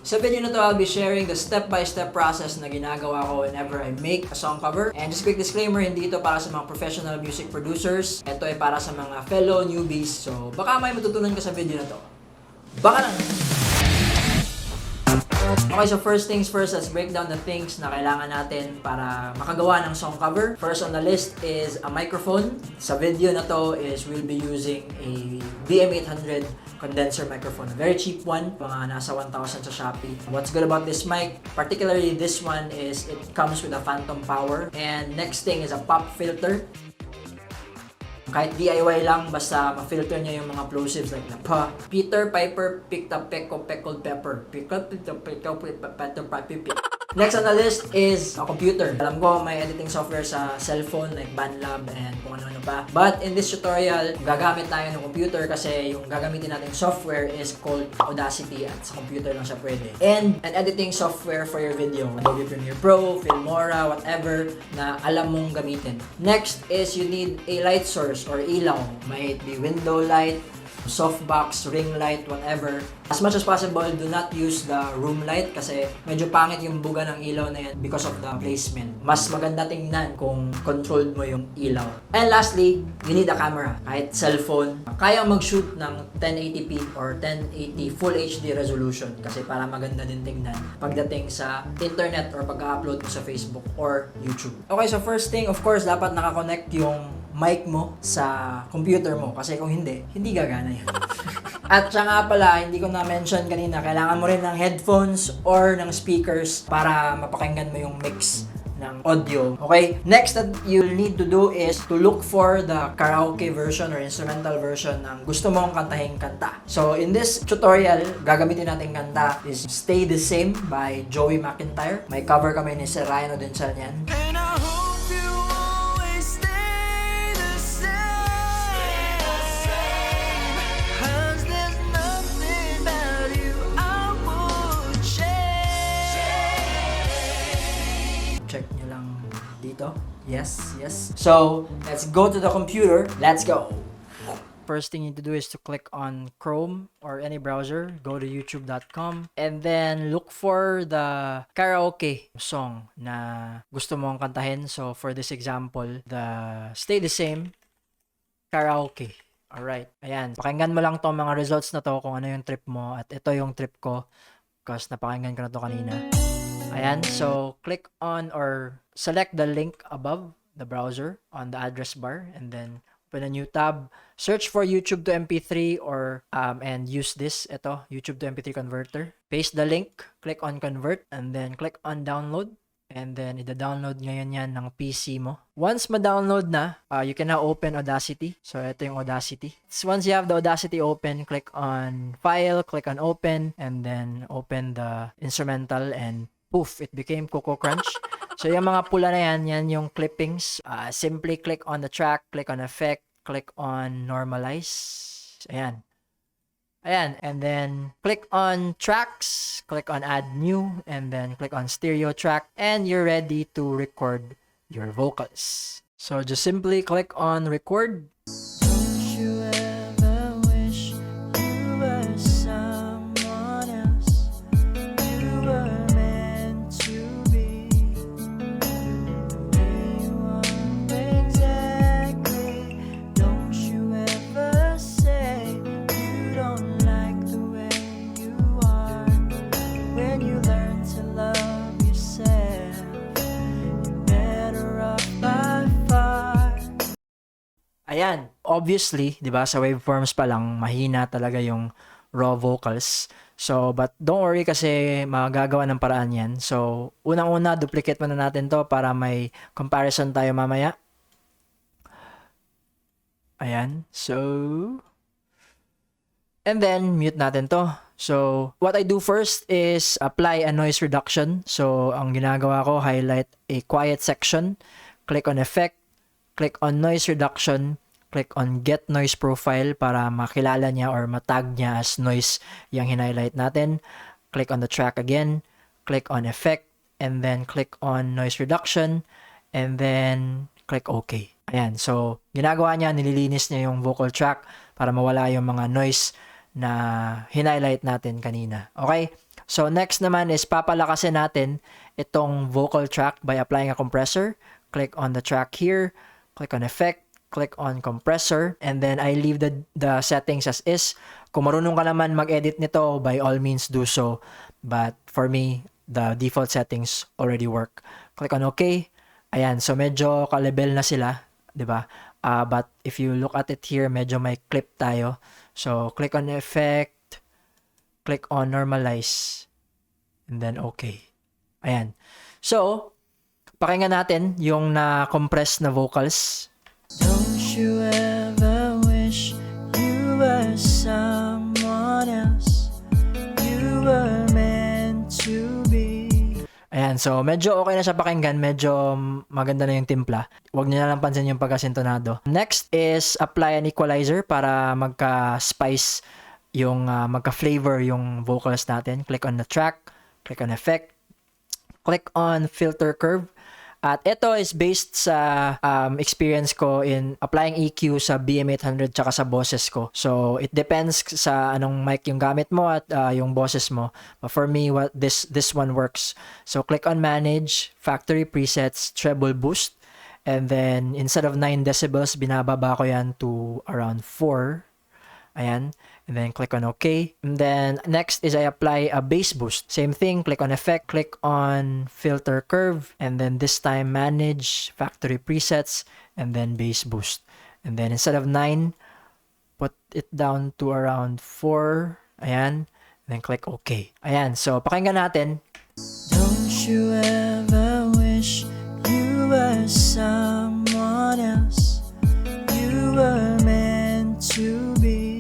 Sa video na to, I'll be sharing the step-by-step process na ginagawa ko whenever I make a song cover. And just quick disclaimer, hindi ito para sa mga professional music producers. Ito ay para sa mga fellow newbies. So, baka may matutunan ka sa video na to. Baka lang! Okay, so first things first, let's break down the things na kailangan natin para makagawa ng song cover. First on the list is a microphone. Sa video na to is we'll be using a BM800 condenser microphone. A very cheap one, mga nasa 1,000 sa Shopee. What's good about this mic, particularly this one, is it comes with a phantom power. And next thing is a pop filter. Kahit DIY lang, basta ma-filter niya yung mga plosives like na pa. Peter Piper picked up pickled pepper. Pickled pepper. Next on the list is a computer. Alam ko may editing software sa cellphone like BandLab and kung ano-ano pa. But in this tutorial, gagamit tayo ng computer kasi yung gagamitin natin software is called Audacity at sa computer lang siya pwede. And an editing software for your video. Adobe Premiere Pro, Filmora, whatever na alam mong gamitin. Next is you need a light source or ilaw. May it be window light, softbox, ring light, whatever. As much as possible, do not use the room light kasi medyo pangit yung buga ng ilaw na yan because of the placement. Mas maganda tingnan kung controlled mo yung ilaw. And lastly, you need a camera. Kahit cellphone, kayang mag-shoot ng 1080p or 1080 Full HD resolution kasi para maganda din tingnan pagdating sa internet or pag-upload mo sa Facebook or YouTube. Okay, so first thing, of course, dapat nakakonect yung mic mo sa computer mo kasi kung hindi gagana yan. At siya nga pala, hindi ko na-mention kanina, kailangan mo rin ng headphones or ng speakers para mapakinggan mo yung mix ng audio. Okay? Next that you'll need to do is to look for the karaoke version or instrumental version ng gusto mong kantahing kanta. So, in this tutorial, gagamitin natin kanta is Stay the Same by Joey McIntyre. May cover kami ni Sir Ryan Odenchal niyan. Check nyo lang dito. Yes. So, let's go to the computer. Let's go! First thing you need to do is to click on Chrome or any browser. Go to youtube.com and then look for the karaoke song na gusto mong kantahin. So, for this example, the Stay the Same karaoke. Alright. Ayan. Pakinggan mo lang tong mga results na to kung ano yung trip mo. At ito yung trip ko because napakinggan ko na to kanina. Ayan, so click on or select the link above the browser on the address bar and then open a new tab. Search for YouTube to MP3 or and use this, YouTube to MP3 converter. Paste the link, click on convert and then click on download and then ida-download ngayon yan ng PC mo. Once ma-download na, you can now open Audacity. So ito yung Audacity. So once you have the Audacity open, click on File, click on Open and then open the instrumental and poof, it became Coco Crunch. So yung mga pula na yan yung clippings. Simply click on the track, click on effect, click on normalize. Ayan. And then click on tracks, click on add new, and then click on stereo track, and you're ready to record your vocals. So just simply click on record. Ayan, obviously, 'di ba, sa waveforms pa lang mahina talaga yung raw vocals. So, but don't worry kasi magagawa ng paraan 'yan. So, unang-una duplicate muna natin 'to para may comparison tayo mamaya. Ayan. So, and then mute natin 'to. So, what I do first is apply a noise reduction. So, ang ginagawa ko, highlight a quiet section, click on effect, click on noise reduction, click on get noise profile para makilala niya or matag niya as noise yung highlight natin. Click on the track again, click on effect, and then click on noise reduction, and then click OK. Ayan, so ginagawa niya, nililinis niya yung vocal track para mawala yung mga noise na highlight natin kanina. Okay? So next naman is papalakasin natin itong vocal track by applying a compressor. Click on the track here, click on effect, click on compressor, and then I leave the settings as is. Kung marunong ka naman mag-edit nito, by all means do so. But for me, the default settings already work. Click on OK. Ayan, so medyo ka-level na sila, 'di ba? But if you look at it here, medyo may clip tayo. So click on effect, click on normalize, and then OK. Ayan. So, pakinggan natin yung na-compress na vocals. Don't you ever wish you were someone else, you were meant to be. Ayan, so medyo okay na siya pakinggan, medyo maganda na yung timpla. Huwag niyo na lang pansin yung pagkasintonado. Next is apply an equalizer para magka-spice yung magka-flavor yung vocals natin. Click on the track, click on effect, click on filter curve. At ito is based sa experience ko in applying EQ sa BM800 tsaka sa boses ko. So, it depends sa anong mic yung gamit mo at yung boses mo. But for me, this one works. So, click on Manage, Factory Presets, Treble Boost. And then, instead of 9 decibels, binababa ko yan to around 4. Ayan. And then click on OK. And then next is I apply a bass boost. Same thing, click on effect, click on filter curve, and then this time manage factory presets, and then bass boost. And then instead of 9, put it down to around 4. Ayan. And then click OK. Ayan. So pakinggan natin. Don't you ever wish you were someone else, you were meant to be.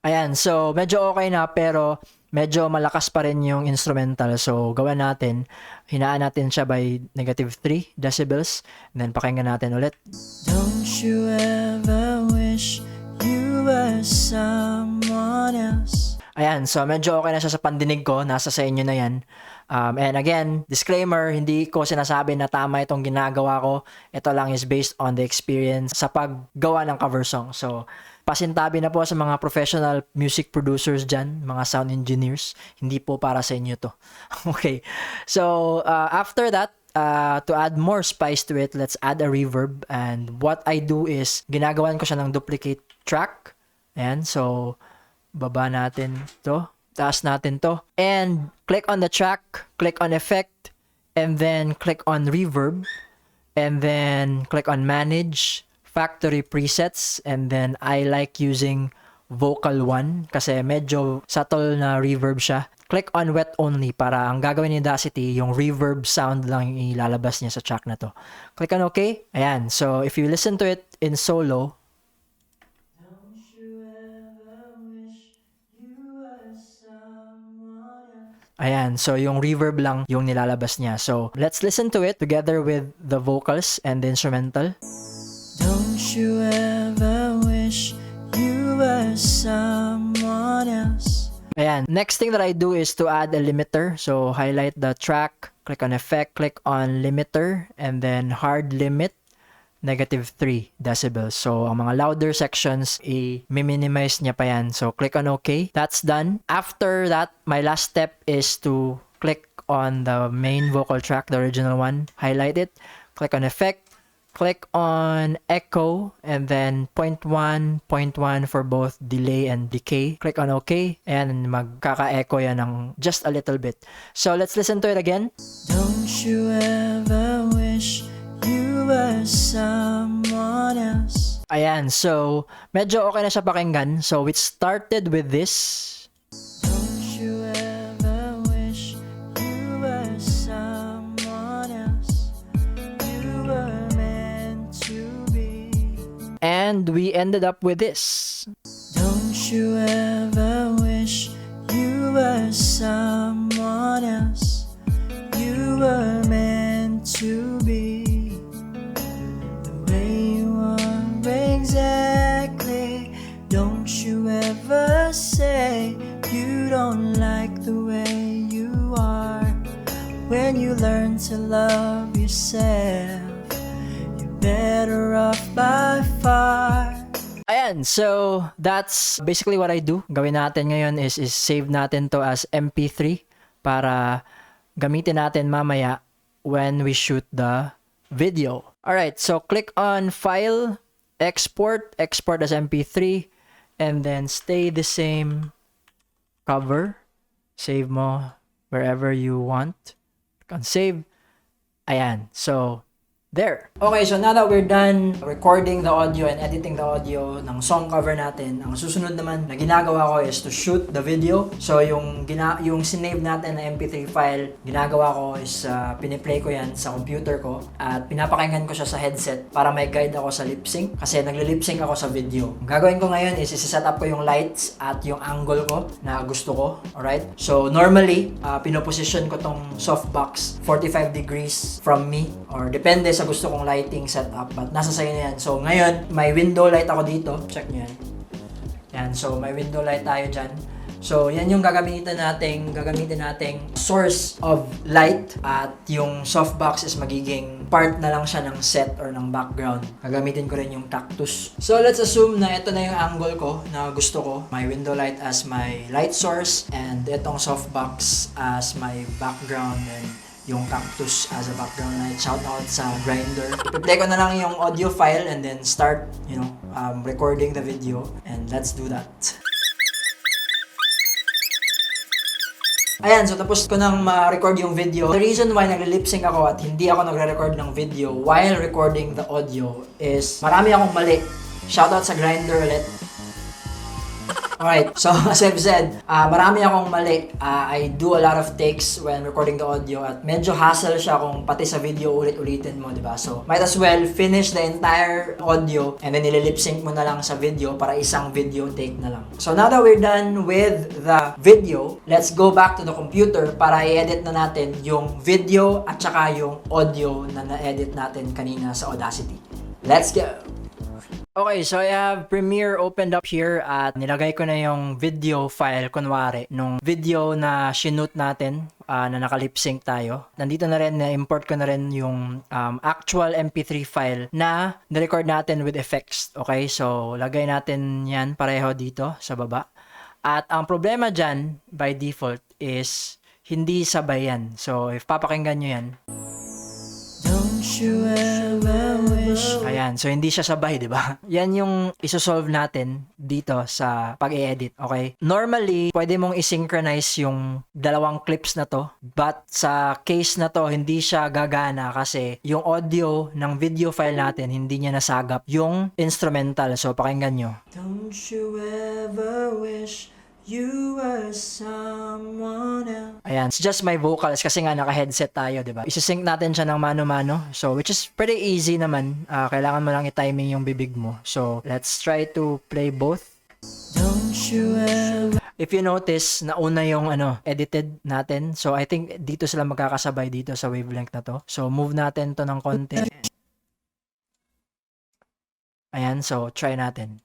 Ayan, so medyo okay na pero medyo malakas pa rin yung instrumental. So gawin natin, hinaan natin siya by -3 decibels. And then pakinggan natin ulit. Don't you ever wish you were someone else. Ayan, so medyo okay na siya sa pandinig ko. Nasa sa inyo na yan. And again, disclaimer, hindi ko sinasabi na tama itong ginagawa ko. Ito lang is based on the experience sa paggawa ng cover song. So, pasintabi na po sa mga professional music producers dyan, mga sound engineers. Hindi po para sa inyo to. Okay. So, after that, to add more spice to it, let's add a reverb. And what I do is, ginagawan ko siya ng duplicate track. Ayan. So, baba natin to. Taas natin to. And click on the track, click on effect, and then click on reverb. And then click on manage, factory presets, and then I like using vocal 1 kasi medyo subtle na reverb siya. Click on wet only para ang gagawin ni Audacity, yung reverb sound lang yung ilalabas niya sa track na to. Click on OK. Ayan. So, if you listen to it in solo, ayan, so yung reverb lang yung nilalabas niya. So, let's listen to it together with the vocals and the instrumental. Don't you ever wish you were someone else. Ayan, next thing that I do is to add a limiter. So, highlight the track, click on effect, click on limiter, and then hard limit, -3 decibels. So, ang mga louder sections, i-minimize niya pa yan. So, click on OK. That's done. After that, my last step is to click on the main vocal track, the original one. Highlight it. Click on Effect. Click on Echo. And then 0.1 for both delay and decay. Click on OK. And magkaka-echo yan ng just a little bit. So, let's listen to it again. Don't you ever wish you were someone else. Ayan, so medyo okay na siya pakinggan. So it started with this. Don't you ever wish you were someone else, you were meant to be. And we ended up with this. Don't you ever wish you were someone else, you were meant to be. Exactly. Don't you ever say you don't like the way you are. When you learn to love yourself, you're better off by Ayan, so that's basically what I do. Gawin natin ngayon is save natin to as MP3 para gamitin natin mamaya when we shoot the video. Alright, so click on File, Export as MP3, and then stay the same cover. Save mo wherever you want. Click on Save. Ayan, so there. Okay, so now that we're done recording the audio and editing the audio ng song cover natin, ang susunod naman na ginagawa ko is to shoot the video. So yung sinave natin na MP3 file, ginagawa ko is piniplay ko yan sa computer ko at pinapakinggan ko siya sa headset para may guide ako sa lip sync kasi nagle-lip sync ako sa video. Ang gagawin ko ngayon is set up ko yung lights at yung angle ko na gusto ko. Alright? So normally, pinoposition ko tong softbox 45 degrees from me or depende sa gusto kong lighting setup, but nasa sa'yo na yan. So ngayon, may window light ako dito. Check nyo yan. Yan, so may window light tayo dyan. So yan yung gagamitin nating source of light at yung softbox is magiging part na lang siya ng set or ng background. Gagamitin ko rin yung cactus. So let's assume na ito na yung angle ko na gusto ko. My window light as my light source and itong softbox as my background and yung cactus as a background light. Shout out sa Grindr. I-play ko na lang yung audio file and then start, recording the video. And let's do that. Ayan, so tapos ko nang ma-record yung video. The reason why nagli-lip sync ako at hindi ako nagre-record ng video while recording the audio is marami akong mali. Shout out sa Grindr ulit. Alright, so as I've said, marami akong mali. I do a lot of takes when recording the audio at medyo hassle siya kung pati sa video ulit-ulitin mo, diba? So, might as well finish the entire audio and then nililip sync mo na lang sa video para isang video take na lang. So, now that we're done with the video, let's go back to the computer para i-edit na natin yung video at saka yung audio na na-edit natin kanina sa Audacity. Let's go! Okay, so I have Premiere opened up here at nilagay ko na yung video file, kunwari, nung video na shinoot natin na naka-lip sync tayo. Nandito na rin, na-import ko na rin yung actual MP3 file na nirecord natin with effects. Okay, so lagay natin yan pareho dito sa baba. At ang problema dyan, by default, is hindi sabay yan. So, if papakinggan nyo yan, don't you ever wish. Ayan, so hindi siya sabay, di ba? Yan yung isosolve natin dito sa pag-i-edit, okay? Normally, pwede mong i-synchronize yung dalawang clips na to, but sa case na to, hindi siya gagana kasi yung audio ng video file natin, hindi niya nasagap yung instrumental. So, pakinggan nyo. Don't you ever wish you were someone else. Ayan, it's just my vocals kasi nga naka-headset tayo, diba? Isisync natin siya ng mano-mano. So, which is pretty easy naman. Kailangan mo lang i-timing yung bibig mo. So, let's try to play both. Don't you ever. If you notice, nauna yung edited natin. So, I think dito sila magkakasabay dito sa wavelength na to. So, move natin to ng konti. Ayan, so, try natin.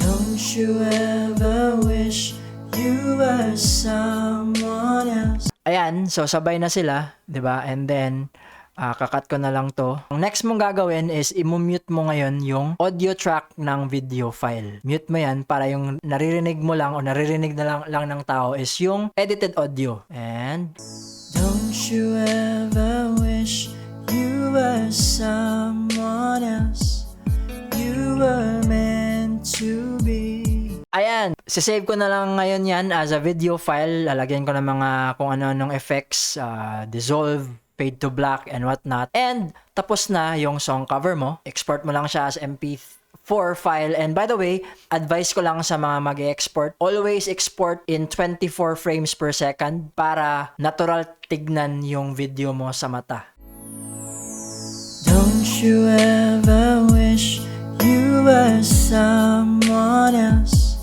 Don't you ever wish you were someone else. Ayan, so sabay na sila, 'di ba? And then kakat ko na lang to. Ang next mong gagawin is i-mute mo ngayon yung audio track ng video file. Mute mo yan para yung naririnig mo lang o naririnig na lang ng tao is yung edited audio. And don't you ever wish you were someone else. You were meant to be. Ayan, sisave ko na lang ngayon yan as a video file. Lalagyan ko ng mga kung ano-anong effects, dissolve, fade to black, and whatnot. And tapos na yung song cover mo. Export mo lang siya as MP4 file. And by the way, advice ko lang sa mga mag-export, always export in 24 frames per second para natural tignan yung video mo sa mata. Don't you ever wish you were someone else.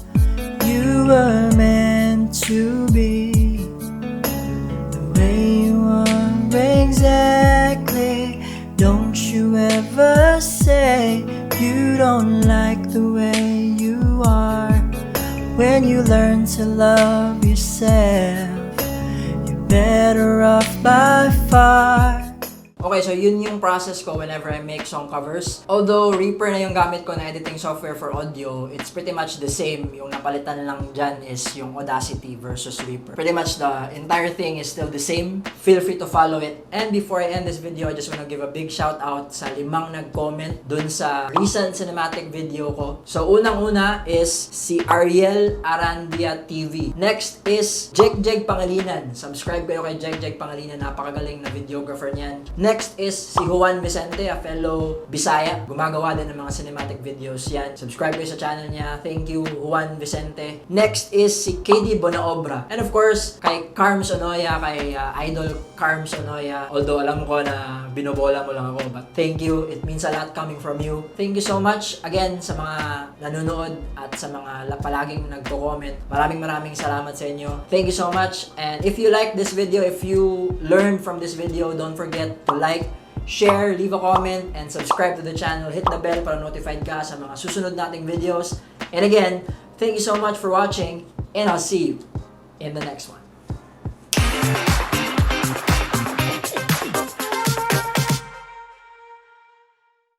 You were meant to be the way you are exactly. Don't you ever say you don't like the way you are. When you learn to love yourself, you're better off by far. Okay, so yun yung process ko whenever I make song covers. Although Reaper na yung gamit ko na editing software for audio, it's pretty much the same. Yung napalitan lang dyan is yung Audacity versus Reaper. Pretty much the entire thing is still the same. Feel free to follow it. And before I end this video, I just wanna give a big shout out sa 5 nag-comment dun sa recent cinematic video ko. So unang-una is si Ariel Arandia TV. Next is Jeg Pangilinan. Subscribe kayo kay Jeg Pangilinan. Napakagaling na videographer niyan. Next is si Juan Vicente, a fellow Bisaya. Gumagawa din ng mga cinematic videos yan. Subscribe kayo sa channel niya. Thank you, Juan Vicente. Next is si KD Bonaobra. And of course, kay Carms Onoya, kay Idol Carms Onoya. Although alam ko na binobola mo lang ako, but thank you. It means a lot coming from you. Thank you so much again sa mga nanonood at sa mga palaging nagko-comment. Maraming salamat sa inyo. Thank you so much. And if you like this video, if you learned from this video, don't forget to like, share, leave a comment, and subscribe to the channel. Hit the bell para notified ka sa mga susunod nating videos. And again, thank you so much for watching, and I'll see you in the next one.